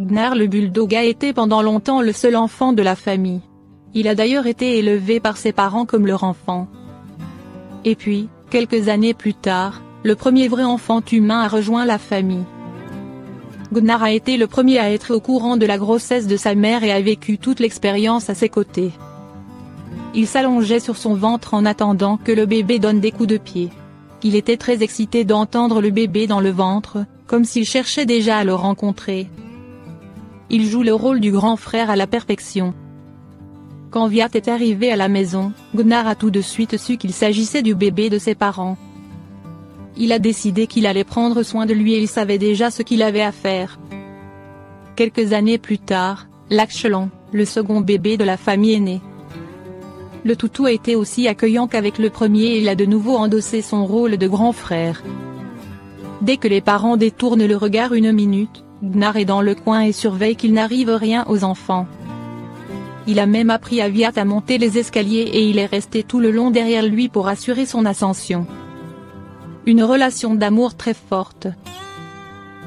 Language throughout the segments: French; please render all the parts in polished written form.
Gnar le bulldog a été pendant longtemps le seul enfant de la famille. Il a d'ailleurs été élevé par ses parents comme leur enfant. Et puis, quelques années plus tard, le premier vrai enfant humain a rejoint la famille. Gnar a été le premier à être au courant de la grossesse de sa mère et a vécu toute l'expérience à ses côtés. Il s'allongeait sur son ventre en attendant que le bébé donne des coups de pied. Il était très excité d'entendre le bébé dans le ventre, comme s'il cherchait déjà à le rencontrer. Il joue le rôle du grand frère à la perfection. Quand Wyatt est arrivé à la maison, Gnar a tout de suite su qu'il s'agissait du bébé de ses parents. Il a décidé qu'il allait prendre soin de lui et il savait déjà ce qu'il avait à faire. Quelques années plus tard, Lakshalan, le second bébé de la famille est né. Le toutou a été aussi accueillant qu'avec le premier et il a de nouveau endossé son rôle de grand frère. Dès que les parents détournent le regard une minute, Gnar est dans le coin et surveille qu'il n'arrive rien aux enfants. Il a même appris à Wyatt à monter les escaliers et il est resté tout le long derrière lui pour assurer son ascension. Une relation d'amour très forte.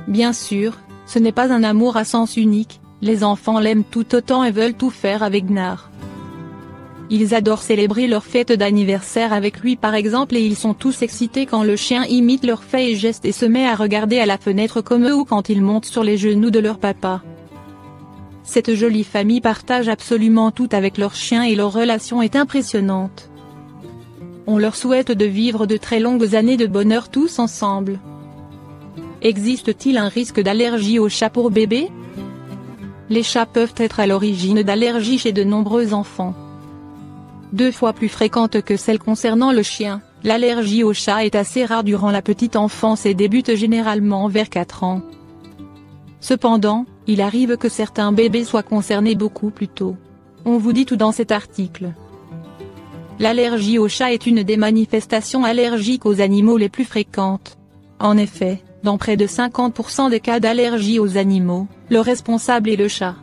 Bien sûr, ce n'est pas un amour à sens unique, les enfants l'aiment tout autant et veulent tout faire avec Gnar. Ils adorent célébrer leur fête d'anniversaire avec lui par exemple et ils sont tous excités quand le chien imite leurs faits et gestes et se met à regarder à la fenêtre comme eux ou quand ils montent sur les genoux de leur papa. Cette jolie famille partage absolument tout avec leur chien et leur relation est impressionnante. On leur souhaite de vivre de très longues années de bonheur tous ensemble. Existe-t-il un risque d'allergie aux chats pour bébés? Les chats peuvent être à l'origine d'allergies chez de nombreux enfants. 2 fois plus fréquente que celle concernant le chien, l'allergie au chat est assez rare durant la petite enfance et débute généralement vers 4 ans. Cependant, il arrive que certains bébés soient concernés beaucoup plus tôt. On vous dit tout dans cet article. L'allergie au chat est une des manifestations allergiques aux animaux les plus fréquentes. En effet, dans près de 50% des cas d'allergie aux animaux, le responsable est le chat.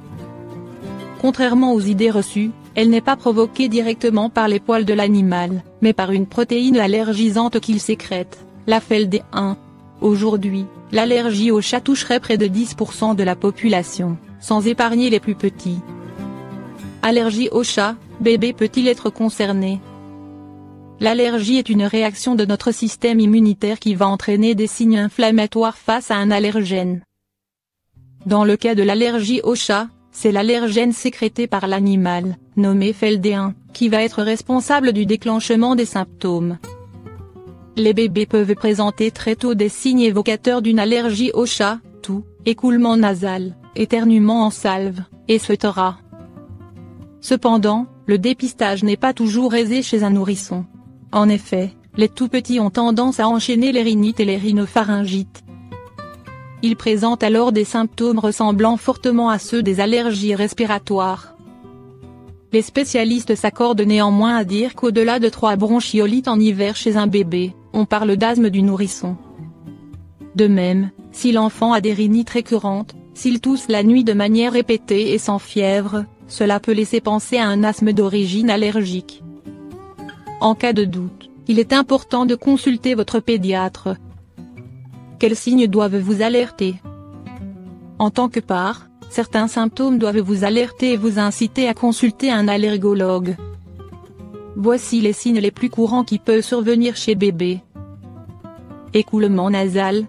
Contrairement aux idées reçues, elle n'est pas provoquée directement par les poils de l'animal, mais par une protéine allergisante qu'il sécrète, la FeLD1. Aujourd'hui, l'allergie au chat toucherait près de 10% de la population, sans épargner les plus petits. Allergie au chat, bébé peut-il être concerné? L'allergie est une réaction de notre système immunitaire qui va entraîner des signes inflammatoires face à un allergène. Dans le cas de l'allergie au chat, c'est l'allergène sécrété par l'animal, nommé FeLD1, qui va être responsable du déclenchement des symptômes. Les bébés peuvent présenter très tôt des signes évocateurs d'une allergie au chat, toux, écoulement nasal, éternuement en salve, etc. Cependant, le dépistage n'est pas toujours aisé chez un nourrisson. En effet, les tout-petits ont tendance à enchaîner les rhinites et les rhinopharyngites. Ils présentent alors des symptômes ressemblant fortement à ceux des allergies respiratoires. Les spécialistes s'accordent néanmoins à dire qu'au-delà de 3 bronchiolites en hiver chez un bébé, on parle d'asthme du nourrisson. De même, si l'enfant a des rhinites récurrentes, s'il tousse la nuit de manière répétée et sans fièvre, cela peut laisser penser à un asthme d'origine allergique. En cas de doute, il est important de consulter votre pédiatre. Quels signes doivent vous alerter? En tant que parent, certains symptômes doivent vous alerter et vous inciter à consulter un allergologue. Voici les signes les plus courants qui peuvent survenir chez bébé. Écoulement nasal.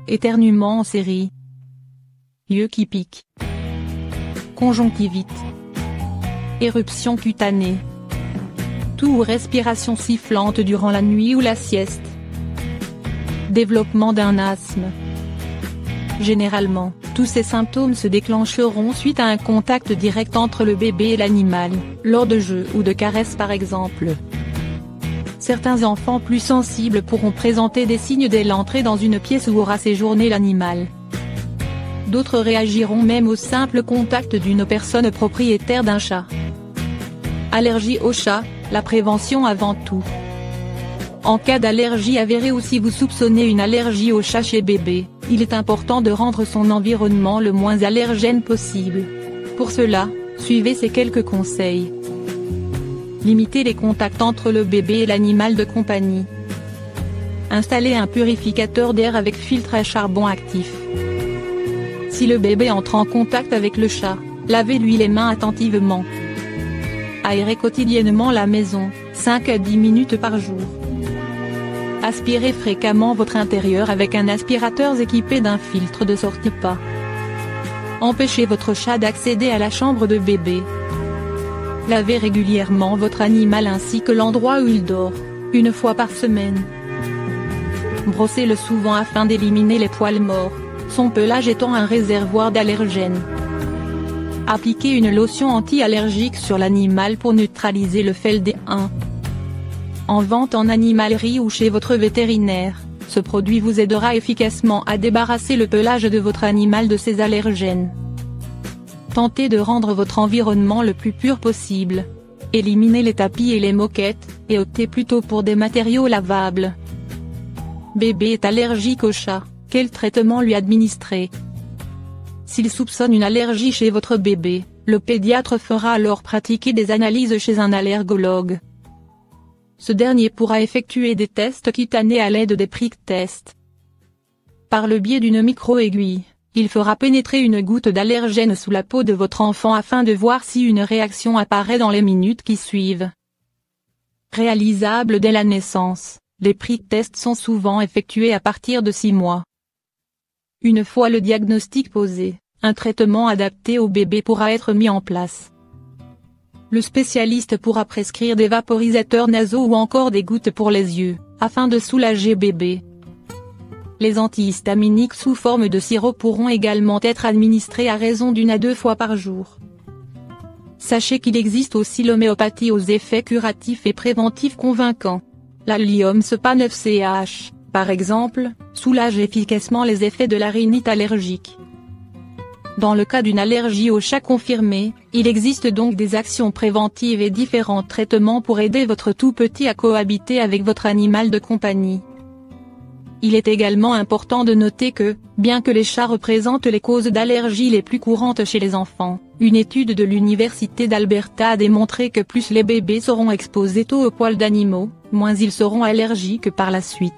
Éternuement en série. Yeux qui piquent. Conjonctivite. Éruption cutanée. Toux ou respiration sifflante durant la nuit ou la sieste. Développement d'un asthme. Généralement, tous ces symptômes se déclencheront suite à un contact direct entre le bébé et l'animal, lors de jeux ou de caresses par exemple. Certains enfants plus sensibles pourront présenter des signes dès l'entrée dans une pièce où aura séjourné l'animal. D'autres réagiront même au simple contact d'une personne propriétaire d'un chat. Allergie au chat, la prévention avant tout. En cas d'allergie avérée ou si vous soupçonnez une allergie au chat chez bébé, il est important de rendre son environnement le moins allergène possible. Pour cela, suivez ces quelques conseils. Limitez les contacts entre le bébé et l'animal de compagnie. Installez un purificateur d'air avec filtre à charbon actif. Si le bébé entre en contact avec le chat, lavez-lui les mains attentivement. Aérez quotidiennement la maison, 5 à 10 minutes par jour. Aspirez fréquemment votre intérieur avec un aspirateur équipé d'un filtre de sortie pas. Empêchez votre chat d'accéder à la chambre de bébé. Lavez régulièrement votre animal ainsi que l'endroit où il dort, 1 fois par semaine. Brossez-le souvent afin d'éliminer les poils morts, son pelage étant un réservoir d'allergènes. Appliquez une lotion anti-allergique sur l'animal pour neutraliser le FeLD1. En vente en animalerie ou chez votre vétérinaire, ce produit vous aidera efficacement à débarrasser le pelage de votre animal de ces allergènes. Tentez de rendre votre environnement le plus pur possible. Éliminez les tapis et les moquettes, et optez plutôt pour des matériaux lavables. Bébé est allergique au chat, quel traitement lui administrer? S'il soupçonne une allergie chez votre bébé, le pédiatre fera alors pratiquer des analyses chez un allergologue. Ce dernier pourra effectuer des tests cutanés à l'aide des prick tests. Par le biais d'une micro-aiguille, il fera pénétrer une goutte d'allergène sous la peau de votre enfant afin de voir si une réaction apparaît dans les minutes qui suivent. Réalisable dès la naissance, les prick tests sont souvent effectués à partir de 6 mois. Une fois le diagnostic posé, un traitement adapté au bébé pourra être mis en place. Le spécialiste pourra prescrire des vaporisateurs nasaux ou encore des gouttes pour les yeux, afin de soulager bébé. Les antihistaminiques sous forme de sirop pourront également être administrés à raison d'1 à 2 fois par jour. Sachez qu'il existe aussi l'homéopathie aux effets curatifs et préventifs convaincants. L'allium SEPA 9CH, par exemple, soulage efficacement les effets de la rhinite allergique. Dans le cas d'une allergie au chat confirmée, il existe donc des actions préventives et différents traitements pour aider votre tout petit à cohabiter avec votre animal de compagnie. Il est également important de noter que, bien que les chats représentent les causes d'allergie les plus courantes chez les enfants, une étude de l'Université d'Alberta a démontré que plus les bébés seront exposés tôt aux poils d'animaux, moins ils seront allergiques par la suite.